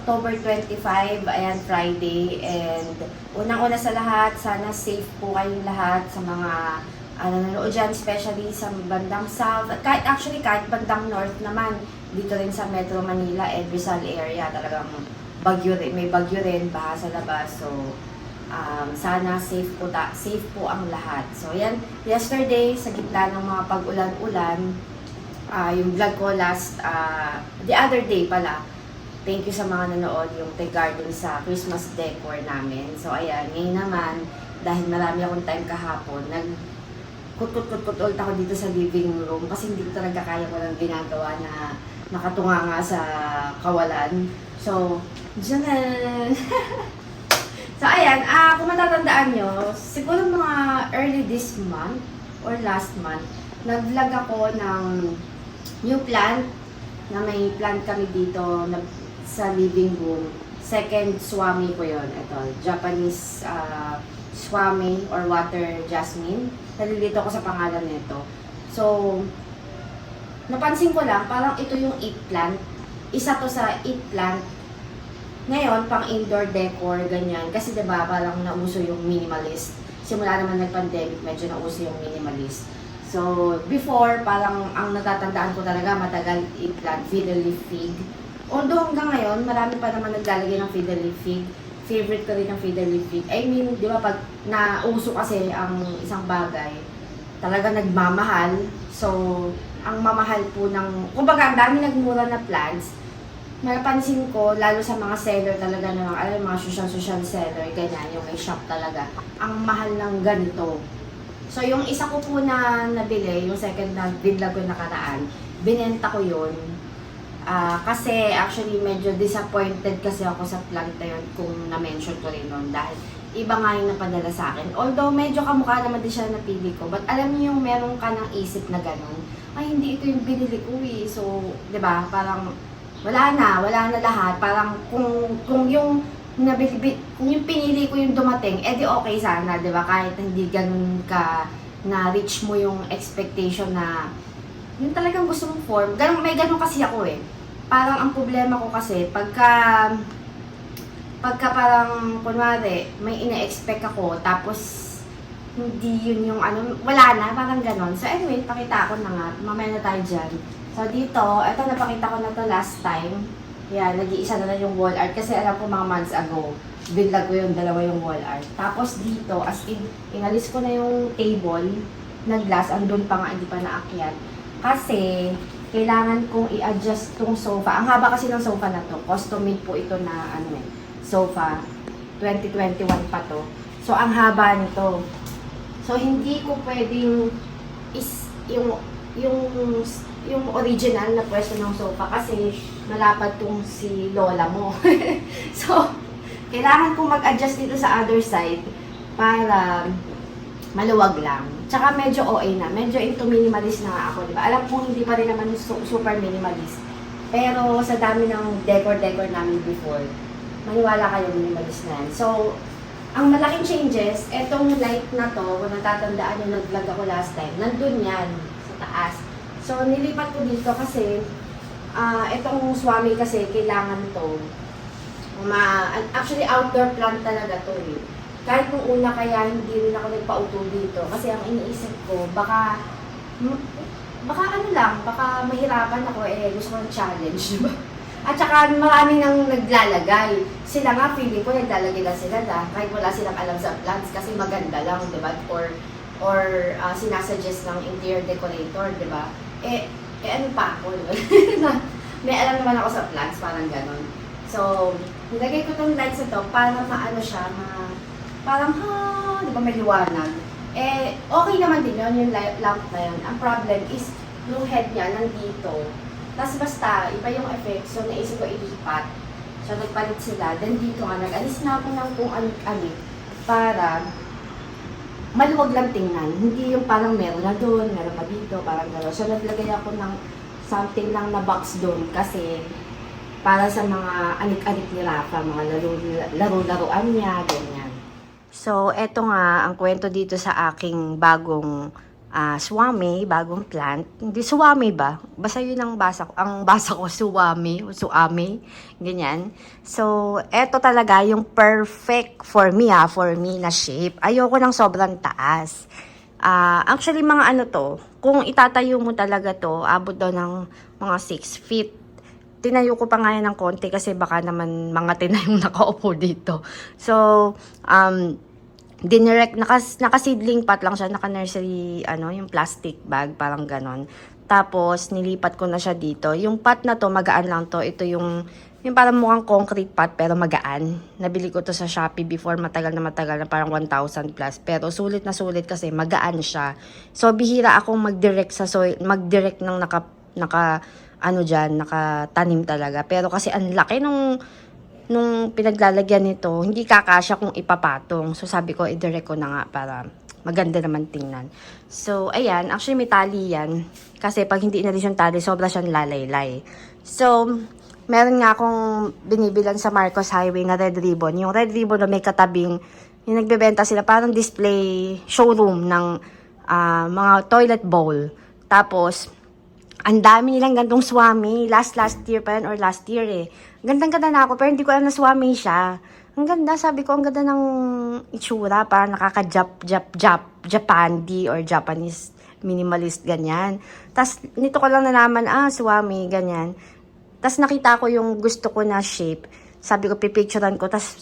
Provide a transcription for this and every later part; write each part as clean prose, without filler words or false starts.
October 25, ayan, Friday. And unang-una sa lahat, sana safe po kayong lahat sa mga nanonood dyan, especially sa bandang South. At kahit bandang North naman, dito rin sa Metro Manila and Rizal area, talagang bagyo rin, may bagyo rin, baha sa labas. So, sana safe po ang lahat. So, yan, yesterday, sa gitna ng mga pag-ulan-ulan, yung vlog ko the other day pala, thank you sa mga nanood, yung Garden sa Christmas decor namin. So, ayan, ngayon naman, dahil marami akong time kahapon, kut-kut-kut ulit ako dito sa living room kasi hindi ko talaga kaya walang ginagawa na nakatunga nga sa kawalan. So, dyan. So, ayan, kung matatandaan nyo, siguro mga early this month or last month, nag-vlog ako ng new plant na may plant kami dito sa living room. Second swami ko yon. Ito, Japanese swami or water jasmine. Nalilito ko sa pangalan nito. So, napansin ko lang, parang ito yung eat plant. Isa to sa eat plant. Ngayon, pang indoor decor, ganyan. Kasi diba, parang nauso yung minimalist. Simula naman nag-pandemic, medyo nauso yung minimalist. So, before, parang ang natatandaan ko talaga, matagal eat plant, fiddle leaf fig. Although hanggang ngayon, marami pa naman naglalagay ng fiddle leaf fig. Favorite ko rin ng fiddle leaf fig. I mean, di ba, pag nauso kasi ang isang bagay, talaga nagmamahal. So, ang mamahal po ng, kumbaga, ang dami nagmura na plants. Napansin ko, lalo sa mga seller talaga na, mga social seller, ganyan, yung may shop talaga, ang mahal ng ganito. So, yung isa ko po na nabili, yung second na vlog ko nakaraan, binenta ko yun. Kasi actually medyo disappointed kasi ako sa plant na yun kung na-mention ko rin nun dahil iba nga yung napadala sa akin. Although medyo kamukha naman din siya napili ko, but alam niyo yung meron ka ng isip na gano'n, ay hindi ito yung binili ko eh. So, di ba, parang wala na lahat. Parang kung yung kung yung pinili ko yung dumating, edi okay sana, di ba? Kahit hindi ganun ka na-reach mo yung expectation na yung talagang gusto mong form. May ganun kasi ako eh. Parang ang problema ko kasi, pagka parang, kunwari, may ina-expect ako, tapos hindi yun yung wala na, parang ganun. So anyway, pakita ko na nga, mamaya na tayo dyan. So dito, ito napakita ko na to last time. Yan, nag-iisa na yung wall art kasi alam ko mga months ago, binlag ko yung dalawa yung wall art. Tapos dito, as in, inalis ko na yung table na glass, andun pa nga, hindi pa naakyat. Kasi, kailangan kong i-adjust tong sofa. Ang haba kasi ng sofa na to. Custom made po ito na sofa. 2021 pa to. So, ang haba nito. So, hindi ko pwedeng yung original na pwesto ng sofa kasi malapad tong si lola mo. So, kailangan kong mag-adjust dito sa other side para maluwag lang. Tsaka medyo OA na. Medyo into minimalist na nga ako, diba? Alam kong hindi pa rin naman super minimalist. Pero sa dami ng decor namin before, maniwala kayo minimalist na yan. So, ang malaking changes, etong light na to, kung natatandaan yung nag-vlog ako last time, nandun yan sa taas. So, nilipat ko dito kasi, etong swami kasi, kailangan to. Actually, outdoor plant talaga to eh. Kahit nung una kaya hindi rin ako nagpa-auto dito kasi ang iniisip ko baka mahirapan ako gusto ko ng challenge, diba? At saka marami nang naglalagay. Sila nga feeling ko naglalagay lang sila kahit wala silang alam sa plants kasi maganda lang, diba? Or sinasuggest ng interior decorator, diba? Ano pa ako, diba? May alam naman ako sa plants, parang ganon. So, nilagay ko tong lights na to para maano siya, parang, di ba may liwanag? Okay naman din yun, yung lamp na yun. Ang problem is, yung head niya nandito. Tapos basta, iba yung effect. So, naisip ko ilipat. So, nagpalit sila. Then dito nga, nag-alis na ako ng kung ano-ano para maluwag lang tingnan. Hindi yung parang meron na doon, meron pa dito, parang gano'n. So, naglagay ako ng something lang na box doon kasi para sa mga anik-anik ni Rafa, mga laro-laruan niya, ganyan. So, eto nga ang kwento dito sa aking bagong Suwame, bagong plant. Hindi, suwame ba? Basta yun ang basa ko. Ang basa ko, suwame, o suame, ganyan. So, eto talaga yung perfect for me na shape. Ayoko ng sobrang taas. Actually, mga ano to, kung itatayo mo talaga to, abot daw ng mga 6 feet. Tinayo ko pa nga yan ng konti kasi baka naman mga tinayong nakaupo dito. So, dinirect, naka-seedling pot lang siya, naka-nursery, yung plastic bag, parang ganon. Tapos, nilipat ko na siya dito. Yung pot na to, magaan lang to. Ito yung parang mukhang concrete pot, pero magaan. Nabili ko to sa Shopee before, matagal na, parang 1,000 plus. Pero sulit na sulit kasi magaan siya. So, bihira akong mag-direct sa soil, mag-direct ng nakatanim talaga. Pero kasi ang laki nung pinaglalagyan nito, hindi kakasya kung ipapatong. So, sabi ko, i-direct ko na nga para maganda naman tingnan. So, ayan. Actually, may tali yan. Kasi pag hindi inalis yung tali, sobra siyang lalaylay. So, meron nga akong binibilan sa Marcos Highway na red ribbon. Yung red ribbon na may katabing, yung nagbebenta sila, parang display showroom ng mga toilet bowl. Tapos, ang dami nilang gantong swami. Last year pa yan or last year eh. Gandang-ganda na ako pero hindi ko alam na swami siya. Ang ganda, sabi ko, ang ganda ng itsura. Parang Japandi or Japanese minimalist, ganyan. Tapos, nito ko lang nalaman, swami, ganyan. Tapos, nakita ko yung gusto ko na shape. Sabi ko, pipicturean ko. Tapos,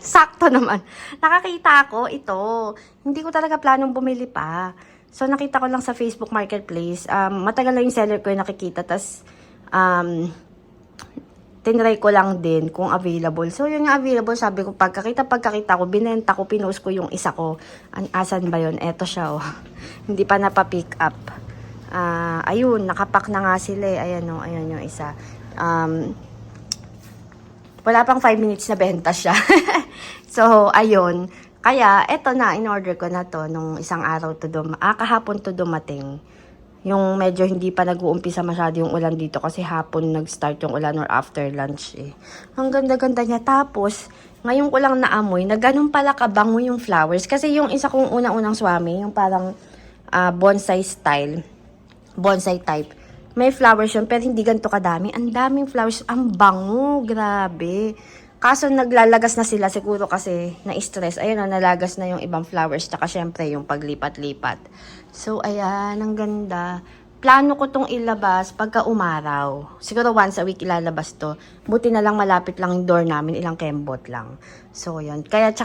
sakto naman. Nakakita ako, ito. Hindi ko talaga planong bumili pa. So, nakita ko lang sa Facebook Marketplace. Matagal na yung seller ko yung nakikita. Tapos, tinry ko lang din kung available. So, yun nga available. Sabi ko, pagkakita ko, binenta ko, pinost ko yung isa ko. Asan ba yun? Eto siya, oh. Hindi pa napapick up. Ayun, nakapack na nga sila eh. Ayan, oh, ayan yung isa. Wala pang 5 minutes na benta siya. So, ayun. Kaya, eto na, in-order ko na to nung isang araw to kahapon to dumating. Yung medyo hindi pa nag-uumpisa masyado yung ulan dito kasi hapon nag-start yung ulan or after lunch eh. Ang ganda-ganda niya. Tapos, ngayon ko lang naamoy na ganun pala kabango yung flowers. Kasi yung isa kong unang-unang swami, yung parang bonsai style, bonsai type. May flowers yun, pero hindi ganito kadami. Ang daming flowers. Ang bango, grabe. Kaso naglalagas na sila siguro kasi na-stress. Ayun, nalagas na yung ibang flowers. Tsaka syempre yung paglipat-lipat. So, ayan, ang ganda. Plano ko tong ilabas pagka umaraw. Siguro once a week ilalabas to. Buti na lang malapit lang yung door namin. Ilang kembot lang. So, yun. Kaya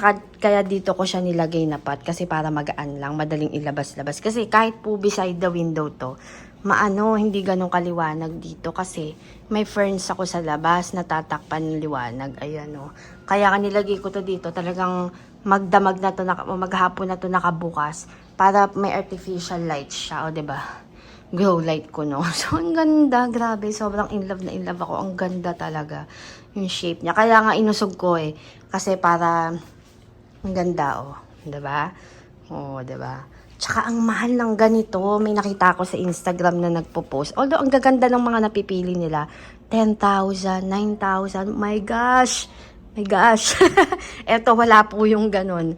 dito ko siya nilagay na pot. Kasi para magaan lang. Madaling ilabas-labas. Kasi kahit po beside the window to, hindi ganun kaliwanag dito kasi may ferns ako sa labas, natatakpan ng liwanag. Ayan, oh. Kaya nilagay ko to dito, talagang magdamag na to, maghapon na to nakabukas para may artificial light siya, o, diba? Grow light ko, no? So, ang ganda, grabe, sobrang in love ako. Ang ganda talaga yung shape niya. Kaya nga inusog ko eh, kasi para ang ganda, oh. Diba? Oh, diba? Tsaka ang mahal ng ganito, may nakita ako sa Instagram na nagpo-post. Although ang gaganda ng mga napipili nila, 10,000, 9,000, my gosh. Eto, wala po yung ganun.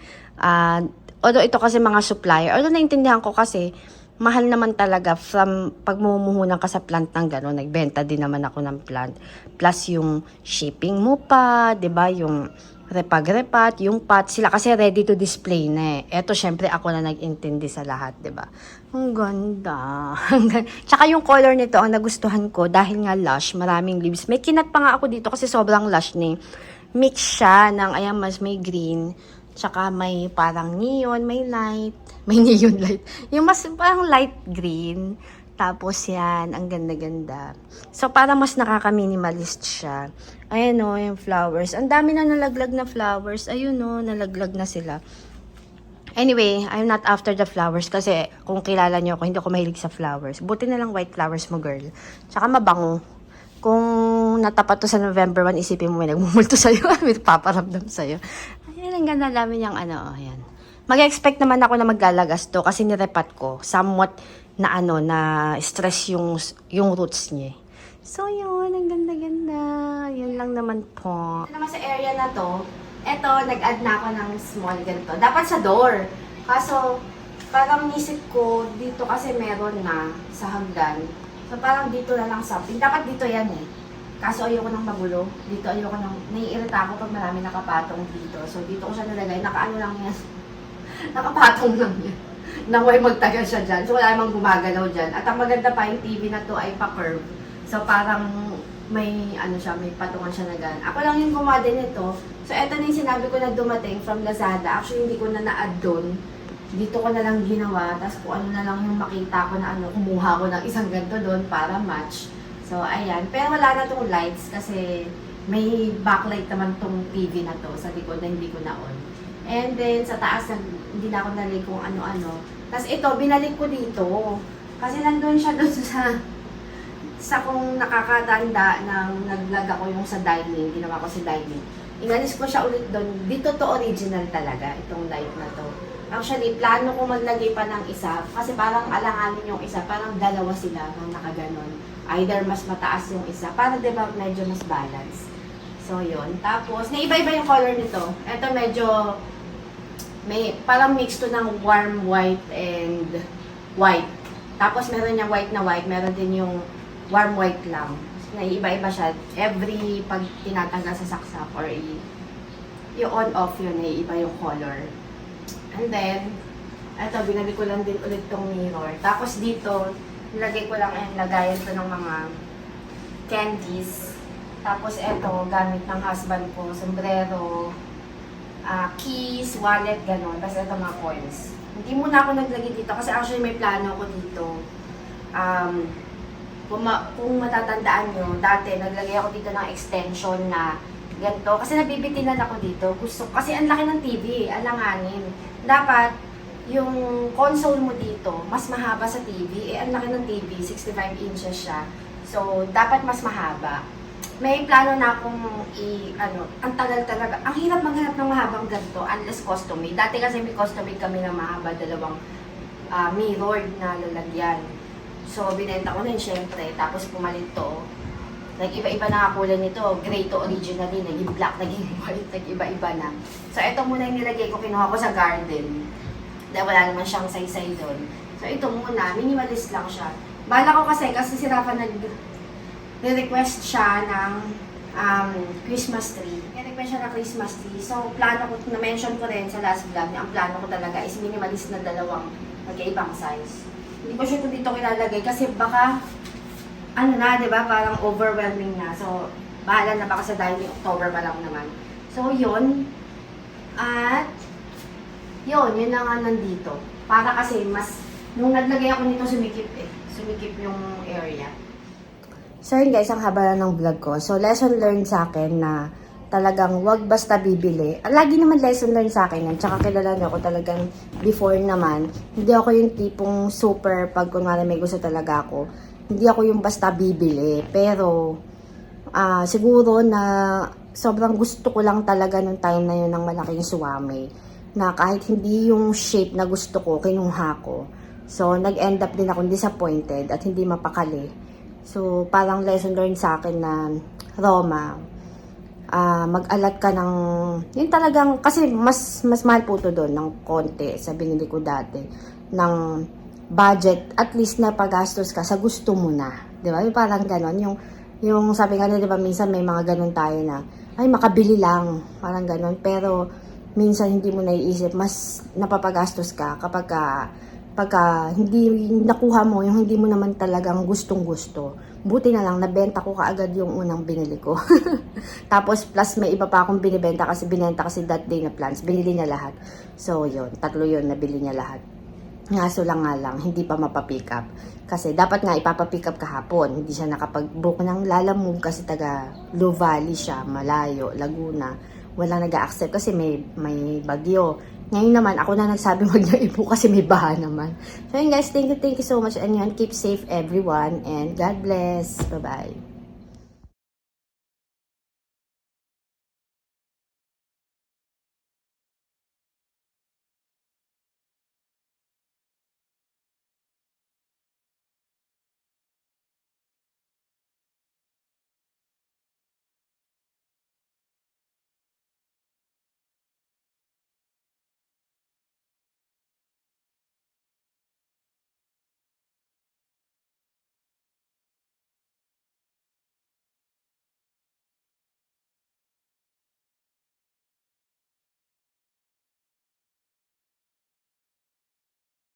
Although ito kasi mga supplier, although naintindihan ko kasi, mahal naman talaga from pagmumuhunan ka sa plant ng gano'n. Nagbenta din naman ako ng plant. Plus yung shipping mo pa, 'di ba? Yung repag-repat, yung pot, sila kasi ready to display na eh. Eto, syempre ako na nag-intindi sa lahat, 'di ba? Ang ganda. Tsaka yung color nito ang nagustuhan ko dahil nga lush, maraming leaves. May kinat pa nga ako dito kasi sobrang lush ni. Mix siya ng ayan, mas may green. Tsaka may parang neon, may light. May neon light. Yung mas parang light green. Tapos yan, ang ganda-ganda. So, parang mas nakaka-minimalist siya. Ayan o, yung flowers. Ang dami na nalaglag na flowers. Ayun o, nalaglag na sila. Anyway, I'm not after the flowers kasi kung kilala nyo ako, hindi ako mahilig sa flowers. Buti na lang white flowers mo, girl. Tsaka mabango. Kung natapat to sa November 1, isipin mo may nagmumulto sa'yo. May paparamdam sa'yo. Ayan, ang ganda namin yung ayan. Mag-expect naman ako na maglalagas to kasi nirepat ko. Somewhat na stress yung roots niya. So, yun, ang ganda-ganda. Yun lang naman po. Ito naman sa area na to, eto, nag-add na ako ng small ganito. Dapat sa door. Kaso, parang isip ko, dito kasi meron na sa hagdan. So parang dito na lang something. Dapat dito yan eh. Kaso ayoko nang magulo. Dito ayoko nang, naiirita ako pag marami nakapatong dito. So dito ko siya nilagay. Nakaano lang yan. Nakapatong lang yan. Naway magtagal siya dyan. So wala namang gumagalaw dyan. At ang maganda pa, yung TV na to ay pa-curve. So parang may ano siya, may patungan siya na gan. Ako lang yung gumawa din ito. So eto na yung sinabi ko na dumating from Lazada. Actually hindi ko na na-add doon. Dito ko na lang ginawa, tapos kung ano na lang yung makita ko na ano, kumuha ko ng isang ganito doon para match. So, ayan. Pero wala na tong lights kasi may backlight naman tong TV na to sa likod na hindi ko na on. And then, sa taas, hindi na ako nalagay kung ano-ano. Tapos ito, binalik ko dito. Kasi nandun siya doon sa kung nakakatanda ng naglag ako yung sa dining, ginawa ko sa dining. Inalis ko siya ulit doon. Dito to original talaga, itong light na to. Actually, plano ko maglagay pa ng isa kasi parang alanganin yung isa, parang dalawa sila na nakaganon. Either mas mataas yung isa, para diba medyo mas balance. So, yun. Tapos, naiba-iba yung color nito. Ito medyo, may parang mix to ng warm white and white. Tapos, meron yung white na white, meron din yung warm white lang. Naiiba-iba siya. Every pag tinatanggal sa saksak or yung on-off yun, naiiba yung color. And then, eto, binali ko lang din ulit tong mirror. Tapos dito, nilagay ko lang yung lagayan to ng mga candies. Tapos eto, gamit ng husband ko, sombrero, keys, wallet, gano'n. Tapos eto mga coins. Hindi muna ako naglagay dito kasi actually may plano ako dito. Kung matatandaan nyo, dati naglagay ako dito ng extension na ganito. Kasi nabibitinan ako dito. Kasi ang laki ng TV, alanganin. Dapat, yung console mo dito, mas mahaba sa TV. Ang laki ng TV, 65 inches siya. So, dapat mas mahaba. May plano na akong ang tagal talaga. Ang hirap maghanap ng mahabang ganito, unless custom made. Dati kasi may custom made kami na mahaba, dalawang mirror na lalagyan. So, binenta ko na yun, syempre. Tapos, pumalit to. Nag-iba-iba na kulay nito. Gray to originally, naging black, naging white, nag-iba-iba na. So, ito muna yung nilagay ko, kinuha ko sa garden. Dahil wala naman siyang say-say doon. So, ito muna, minimalist lang siya. Bala ko kasi si Rafa nag-request siya ng Christmas tree. Nag-request siya ng Christmas tree. So, plano ko, na-mention ko rin sa last vlog, ang plano ko talaga is minimalist na dalawang magkaibang size. Hindi ko sure kung dito kilalagay kasi baka ano na, di ba? Parang overwhelming na. So, bahala na baka sa dahil October pa lang naman. So, yun. At, yun na nga nandito. Para kasi mas, nung naglagay ako nito, sumikip eh. Sumikip yung area. So, yun guys, ang haba na ng vlog ko. So, lesson learned sa akin na talagang wag basta bibili. Lagi naman lesson learned sa akin yan. Tsaka kilala niyo ako talagang before naman. Hindi ako yung tipong super pag kunwari may gusto talaga ako. Hindi ako yung basta bibili, pero siguro na sobrang gusto ko lang talaga nung time na yun ng malaking suwame. Na kahit hindi yung shape na gusto ko, kinuha ko. So, nag-end up din ako disappointed at hindi mapakali. So, parang lesson learned sa akin na, Roma, mag-alat ka ng, yun talagang, kasi mas mahal po ito doon ng konti sa binili ko dati, ng budget, at least na paggastos ka sa gusto mo na. Di ba? Yung parang ganon. Yung sabi nga nila, di ba, minsan may mga ganon tayo na, ay, makabili lang. Parang ganon. Pero, minsan hindi mo naiisip, mas napapagastos ka kapag pagka hindi nakuha mo, yung hindi mo naman talagang gustong-gusto. Buti na lang, nabenta ko kaagad yung unang binili ko. Tapos, plus may iba pa akong binibenta kasi binenta kasi that day na plants. Binili niya lahat. So, yun. 3 yun, nabili niya lahat. Ngaso lang nga lang, hindi pa mapapick up. Kasi dapat nga ipapapick up kahapon. Hindi siya nakapag-book ng Lalamove kasi taga Blue Valley siya, malayo, Laguna. Walang nag-a-accept kasi may bagyo. Ngayon naman, ako na nagsabi wag niya i-book kasi may baha naman. So yun guys, thank you so much. And yun, keep safe everyone. And God bless. Bye-bye.